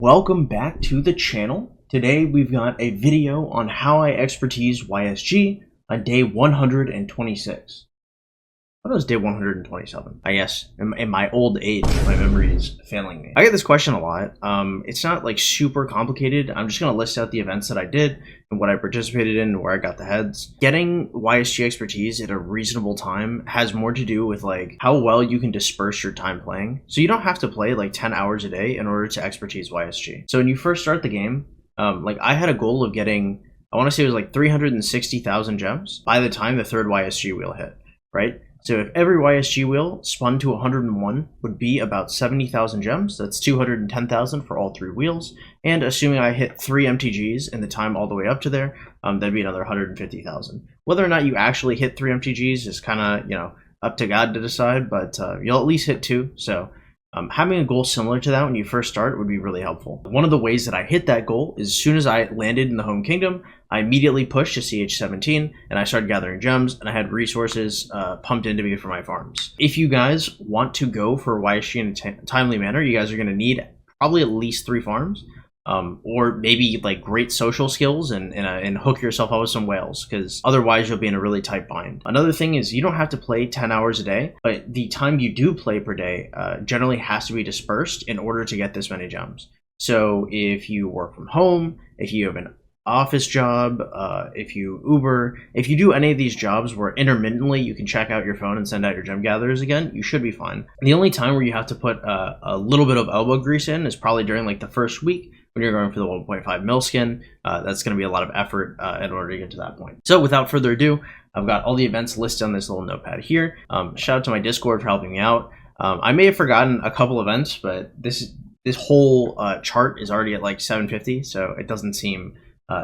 Welcome back to the channel. Today we've got a video on how I expertise YSG on day 126. What was day 127? I guess in my old age, my memory is failing me. I get this question a lot. It's not like super complicated. I'm just gonna list out the events that I did and what I participated in and where I got the heads. Getting YSG expertise at a reasonable time has more to do with like how well you can disperse your time playing. So you don't have to play like 10 hours a day in order to expertise YSG. So when you first start the game, like I had a goal of getting, I want to say it was like 360,000 gems by the time the third YSG wheel hit, right? So if every YSG wheel spun to 101 would be about 70,000 gems. That's 210,000 for all three wheels. And assuming I hit 3 MTGs in the time all the way up to there, that'd be another 150,000. Whether or not you actually hit 3 MTGs is kind of, up to God to decide, but you'll at least hit 2. So having a goal similar to that when you first start would be really helpful. One of the ways that I hit that goal is as soon as I landed in the home kingdom, I immediately pushed to CH17 and I started gathering gems and I had resources pumped into me for my farms. If you guys want to go for YSG in a timely manner, you guys are going to need probably at least 3 farms. Or maybe like great social skills and hook yourself up with some whales, because otherwise you'll be in a really tight bind. Another thing is you don't have to play 10 hours a day, but the time you do play per day generally has to be dispersed in order to get this many gems. So if you work from home, if you have an office job, if you Uber, if you do any of these jobs where intermittently you can check out your phone and send out your gem gatherers again, you should be fine. The only time where you have to put a little bit of elbow grease in is probably during like the first week when you're going for the 1.5 mil skin. That's going to be a lot of effort in order to get to that point. So without further ado, I've got all the events listed on this little notepad here. Shout out to my Discord for helping me out. I may have forgotten a couple events, but this whole chart is already at like 750, so it doesn't seem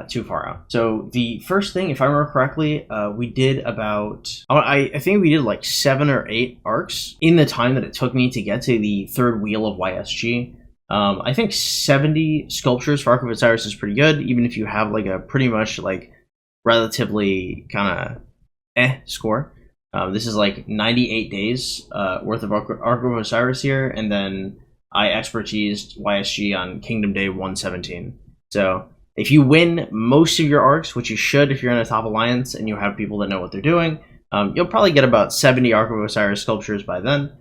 too far out. So the first thing, if I remember correctly, we did about, I think we did like 7 or 8 arcs in the time that it took me to get to the third wheel of YSG. I think 70 sculptures for Arc of Osiris is pretty good, even if you have like a pretty much like relatively kind of score. This is like 98 days worth of Arc of Osiris here, and then I expertised YSG on Kingdom Day 117. So if you win most of your arcs, which you should if you're in a top alliance and you have people that know what they're doing, you'll probably get about 70 Arc of Osiris sculptures by then.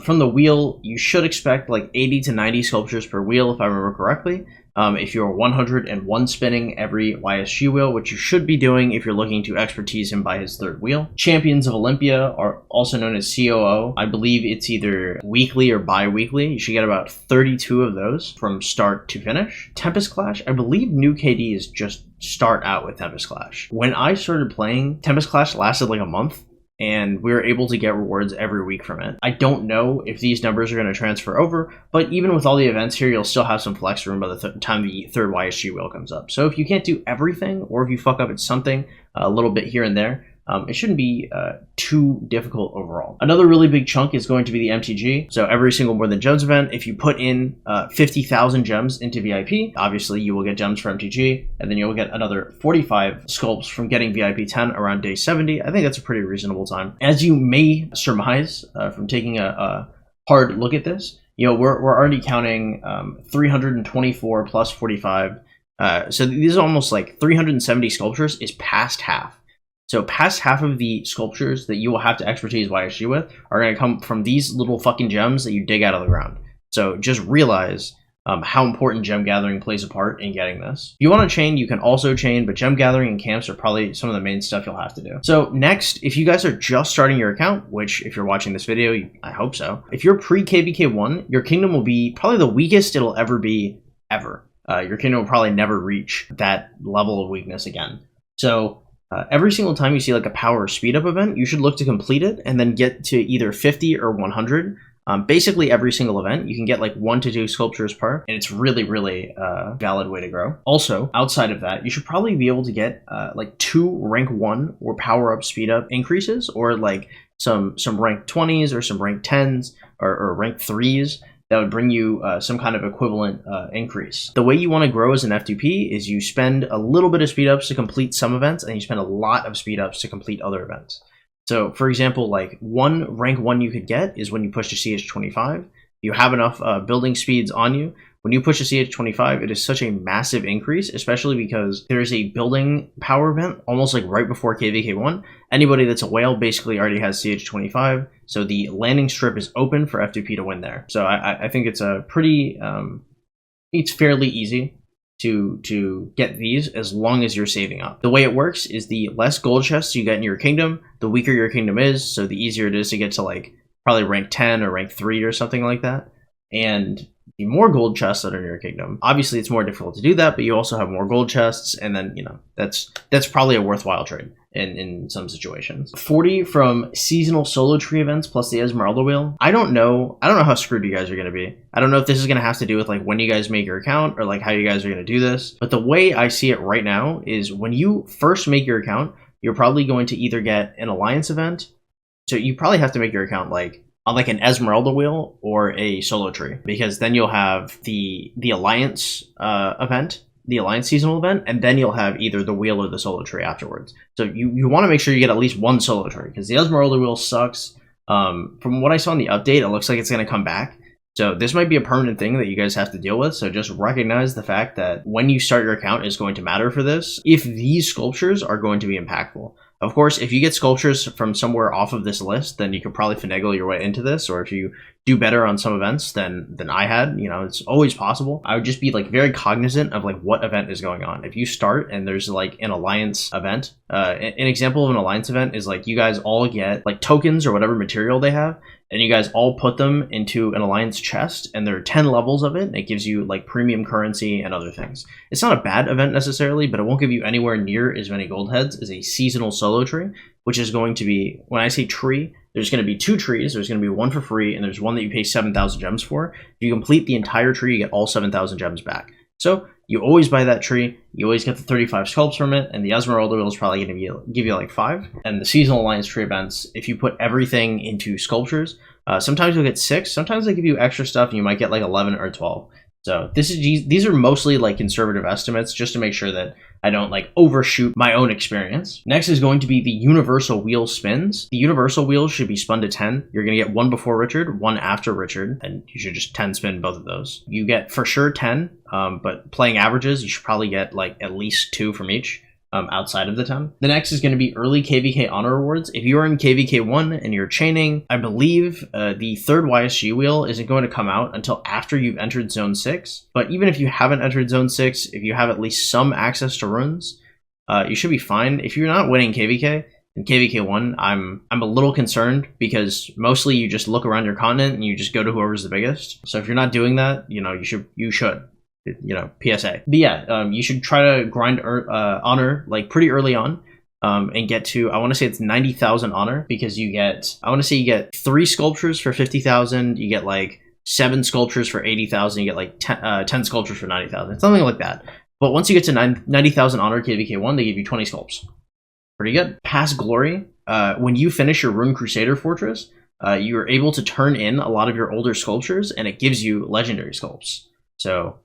From the wheel, you should expect like 80 to 90 sculptures per wheel, if I remember correctly. If you're 101 spinning every YSG wheel, which you should be doing if you're looking to expertise him by his third wheel. Champions of Olympia are also known as COO. I believe it's either weekly or bi-weekly. You should get about 32 of those from start to finish. Tempest Clash, I believe new KD is just start out with Tempest Clash. When I started playing, Tempest Clash lasted like a month, and we were able to get rewards every week from it. I don't know if these numbers are going to transfer over, but even with all the events here, you'll still have some flex room by the time the third YSG wheel comes up. So if you can't do everything, or if you fuck up at something a little bit here and there, it shouldn't be too difficult overall. Another really big chunk is going to be the MTG. So every single More Than Gems event, if you put in 50,000 gems into VIP, obviously you will get gems for MTG, and then you'll get another 45 sculpts from getting VIP 10 around day 70. I think that's a pretty reasonable time. As you may surmise from taking a hard look at this, we're already counting 324 plus 45. So these are almost like 370 sculptures is past half. So past half of the sculptures that you will have to expertise YSG with are going to come from these little fucking gems that you dig out of the ground. So just realize how important gem gathering plays a part in getting this. If you want to chain, you can also chain, but gem gathering and camps are probably some of the main stuff you'll have to do. So next, if you guys are just starting your account, which if you're watching this video, I hope so. If you're pre-KVK1, your kingdom will be probably the weakest it'll ever be, ever. Your kingdom will probably never reach that level of weakness again. So every single time you see like a power or speed up event, you should look to complete it and then get to either 50 or 100. Basically every single event, you can get like 1 to 2 sculptures per, and it's really, really a valid way to grow. Also, outside of that, you should probably be able to get like 2 rank 1 or power up speed up increases, or like some rank 20s or some rank 10s or rank 3s. That would bring you some kind of equivalent increase. The way you want to grow as an F2P is you spend a little bit of speed ups to complete some events, and you spend a lot of speed ups to complete other events. So for example, like rank 1 you could get is when you push to CH25. You have enough building speeds on you when you push a CH25, it is such a massive increase, especially because there's a building power event almost like right before KVK1. Anybody that's a whale basically already has CH25, so the landing strip is open for F2P to win there. So I think it's a pretty, it's fairly easy to get these as long as you're saving up. The way it works is the less gold chests you get in your kingdom, the weaker your kingdom is, so the easier it is to get to like probably rank 10 or rank 3 or something like that. And the more gold chests that are in your kingdom, obviously it's more difficult to do that, but you also have more gold chests, and then, you know, that's probably a worthwhile trade in some situations. 40 from seasonal solo tree events plus the Esmeralda wheel. I don't know how screwed you guys are going to be. I don't know if this is going to have to do with like when you guys make your account or like how you guys are going to do this, but the way I see it right now is when you first make your account, you're probably going to either get an alliance event, so you probably have to make your account like on like an Esmeralda wheel or a solo tree, because then you'll have the alliance event, the alliance seasonal event, and then you'll have either the wheel or the solo tree afterwards. So you want to make sure you get at least one solo tree, because the Esmeralda wheel sucks. From what I saw in the update, it looks like it's going to come back. So this might be a permanent thing that you guys have to deal with. So just recognize the fact that when you start your account is going to matter for this, if these sculptures are going to be impactful. Of course, if you get sculptures from somewhere off of this list, then you could probably finagle your way into this, or if you do better on some events than I had, you know, it's always possible. I would just be like very cognizant of like what event is going on. If you start and there's like an alliance event, an example of an alliance event is like you guys all get like tokens or whatever material they have, and you guys all put them into an alliance chest, and there are 10 levels of it, and it gives you like premium currency and other things. It's not a bad event necessarily, but it won't give you anywhere near as many gold heads as a seasonal solo tree, which is going to be, when I say tree, there's going to be 2 trees. There's going to be one for free, and there's one that you pay 7,000 gems for. If you complete the entire tree, you get all 7,000 gems back. So you always buy that tree, you always get the 35 sculpts from it, and the Esmeralda wheel is probably going to give you like 5. And the seasonal alliance tree events, if you put everything into sculptures, sometimes you'll get 6, sometimes they give you extra stuff and you might get like 11 or 12. So these are mostly like conservative estimates, just to make sure that I don't like overshoot my own experience. Next is going to be the universal wheel spins. The universal wheels should be spun to 10. You're going to get one before Richard, one after Richard, and you should just 10 spin both of those. You get for sure 10, but playing averages, you should probably get like at least 2 from each. Outside of the 10. The next is going to be early KVK honor rewards. If you are in KVK 1 and you're chaining, I believe the third YSG wheel isn't going to come out until after you've entered Zone 6. But even if you haven't entered Zone 6, if you have at least some access to runes, you should be fine. If you're not winning KVK, in KVK 1, I'm a little concerned, because mostly you just look around your continent and you just go to whoever's the biggest. So if you're not doing that, you know, you should. You know, PSA. But yeah, you should try to grind honor like pretty early on, and get to, I want to say it's 90,000 honor, because you get, I want to say you get 3 sculptures for 50,000, you get like 7 sculptures for 80,000, you get like 10 sculptures for 90,000, something like that. But once you get to 90,000 honor KVK 1, they give you 20 sculpts. Pretty good. Past glory, when you finish your Rune Crusader fortress, you are able to turn in a lot of your older sculptures, and it gives you legendary sculpts. So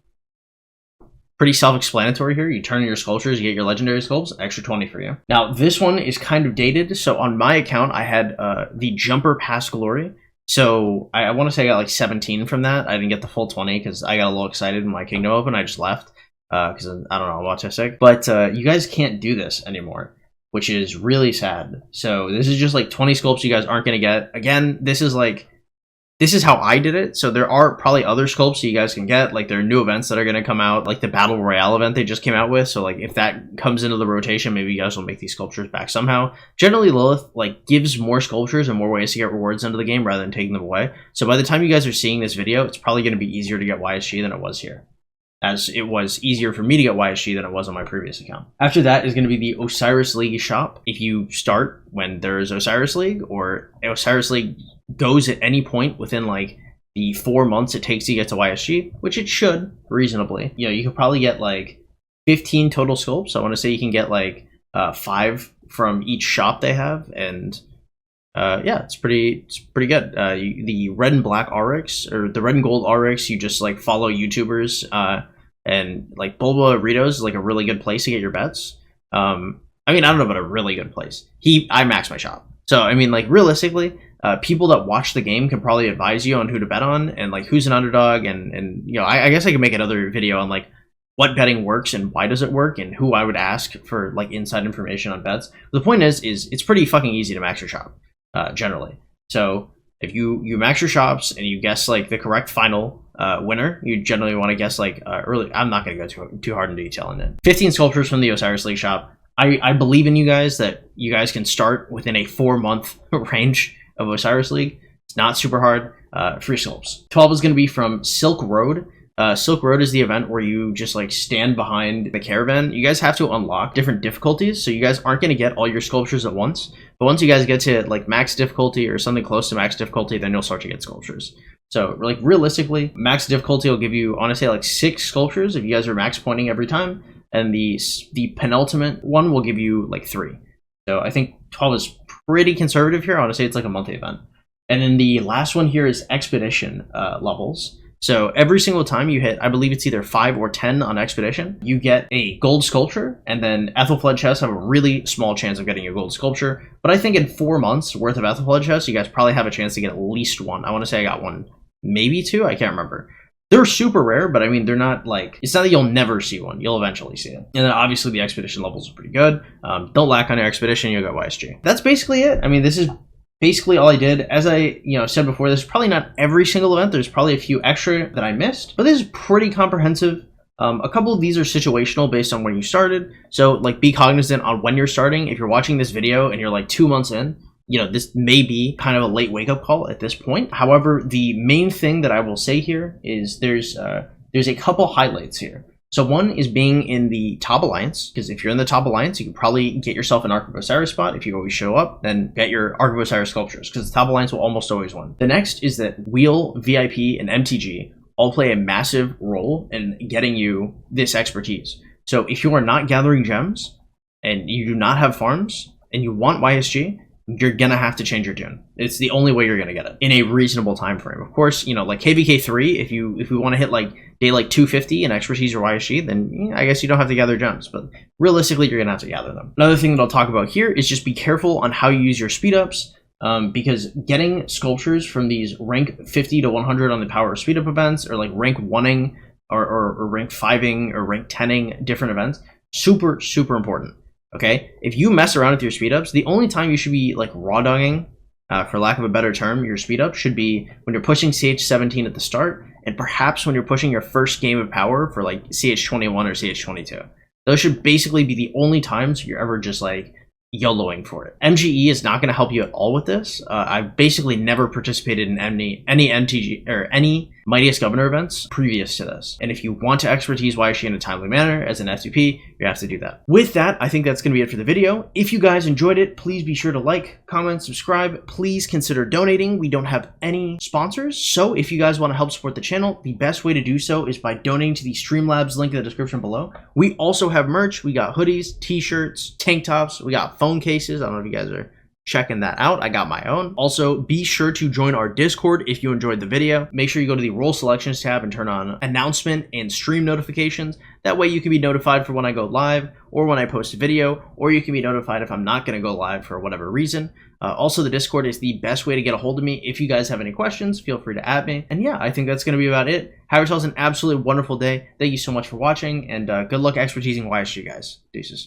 pretty self-explanatory here. You turn in your sculptures, you get your legendary sculpts, extra 20 for you. Now, this one is kind of dated. So on my account, I had the Jumper Past Glory. So I want to say I got like 17 from that. I didn't get the full 20 because I got a little excited when my kingdom opened. I just left because I don't know, I'm autistic. But you guys can't do this anymore, which is really sad. So this is just like 20 sculpts you guys aren't going to get. Again, this is how I did it. So there are probably other sculpts that you guys can get. Like there are new events that are going to come out, like the Battle Royale event they just came out with. So like if that comes into the rotation, maybe you guys will make these sculptures back somehow. Generally, Lilith like gives more sculptures and more ways to get rewards into the game rather than taking them away. So by the time you guys are seeing this video, it's probably going to be easier to get YSG than it was here, as it was easier for me to get YSG than it was on my previous account. After that is going to be the Osiris League shop. If you start when there's Osiris League, or Osiris League goes at any point within like the 4 months it takes to get to YSG, which it should reasonably, you know, you could probably get like 15 total sculpts. I want to say you can get like 5 from each shop they have, and yeah, it's pretty good. The red and black Oryx, or the red and gold Oryx, you just like follow YouTubers, and like Bulba Ritos is like a really good place to get your bets. I mean, I don't know about a really good place. I maxed my shop. So, I mean, like, realistically, people that watch the game can probably advise you on who to bet on and like who's an underdog, and you know, I guess I could make another video on like what betting works and why does it work and who I would ask for like inside information on bets. But the point is it's pretty fucking easy to max your shop generally. So if you max your shops and you guess like the correct final winner, you generally want to guess like early. I'm not going to go too hard in detail on it. 15 sculptures from the Osiris League shop. I believe in you guys that you guys can start within a 4-month range of Osiris League. It's not super hard. Free sculpts. 12 is going to be from Silk Road. Silk Road is the event where you just like stand behind the caravan. You guys have to unlock different difficulties, so you guys aren't going to get all your sculptures at once. But once you guys get to like max difficulty or something close to max difficulty, then you'll start to get sculptures. So like realistically, max difficulty will give you, I want to say like 6 sculptures if you guys are max pointing every time, and the penultimate one will give you like 3. So I think 12 is pretty conservative here. I want to say it's like a monthly event. And then the last one here is expedition levels. So every single time you hit, I believe it's either 5 or 10 on expedition, you get a gold sculpture, and then Ethelfled chests have a really small chance of getting a gold sculpture. But I think in 4 months worth of Ethelfled chests, you guys probably have a chance to get at least 1. I want to say I got 1, maybe 2. I can't remember. They're super rare, but I mean, they're not like, it's not that you'll never see one. You'll eventually see it. And then obviously the expedition levels are pretty good. Don't lack on your expedition, you'll get YSG. That's basically it. I mean, this is basically all I did. As I said before, this is probably not every single event. There's probably a few extra that I missed, but this is pretty comprehensive. A couple of these are situational based on when you started. So like be cognizant on when you're starting. If you're watching this video and you're like 2 months in, this may be kind of a late wake-up call at this point. However, the main thing that I will say here is there's a couple highlights here. So one is being in the top alliance, because if you're in the top alliance, you can probably get yourself an Ark of Osiris spot. If you always show up, then get your Ark of Osiris sculptures, because the top alliance will almost always win. The next is that Wheel, VIP, and MTG all play a massive role in getting you this expertise. So if you are not gathering gems, and you do not have farms, and you want YSG, you're gonna have to change your tune. It's the only way you're gonna get it in a reasonable time frame. Of course, like KVK3, if we want to hit like day like 250 in expertise or YSG, then I guess you don't have to gather gems, but realistically you're gonna have to gather them. Another thing that I'll talk about here is just be careful on how you use your speed ups, because getting sculptures from these rank 50 to 100 on the power of speed up events, or like rank 1ing or rank 5ing or rank 10ing different events, super important. Okay, if you mess around with your speed ups, the only time you should be like raw dogging, for lack of a better term, your speed up should be when you're pushing CH17 at the start, and perhaps when you're pushing your first game of power for like CH21 or CH22. Those should basically be the only times you're ever just like YOLOing for it. MGE is not going to help you at all with this. I've basically never participated in any MTG or any Mightiest Governor events previous to this. And if you want to expertise YSG in a timely manner as an F2P, you have to do that. With that, I think that's going to be it for the video. If you guys enjoyed it, please be sure to like, comment, subscribe. Please consider donating. We don't have any sponsors, so if you guys want to help support the channel, the best way to do so is by donating to the Streamlabs link in the description below. We also have merch. We got hoodies, t-shirts, tank tops. We got phone cases. I don't know if you guys are checking that out. I got my own. Also, be sure to join our Discord if you enjoyed the video. Make sure you go to the role selections tab and turn on announcement and stream notifications. That way you can be notified for when I go live or when I post a video, or you can be notified if I'm not going to go live for whatever reason. Also, the Discord is the best way to get a hold of me. If you guys have any questions, feel free to add me. And yeah, I think that's going to be about it. Have yourselves an absolutely wonderful day. Thank you so much for watching, and good luck expertising YSG, guys. Deuces.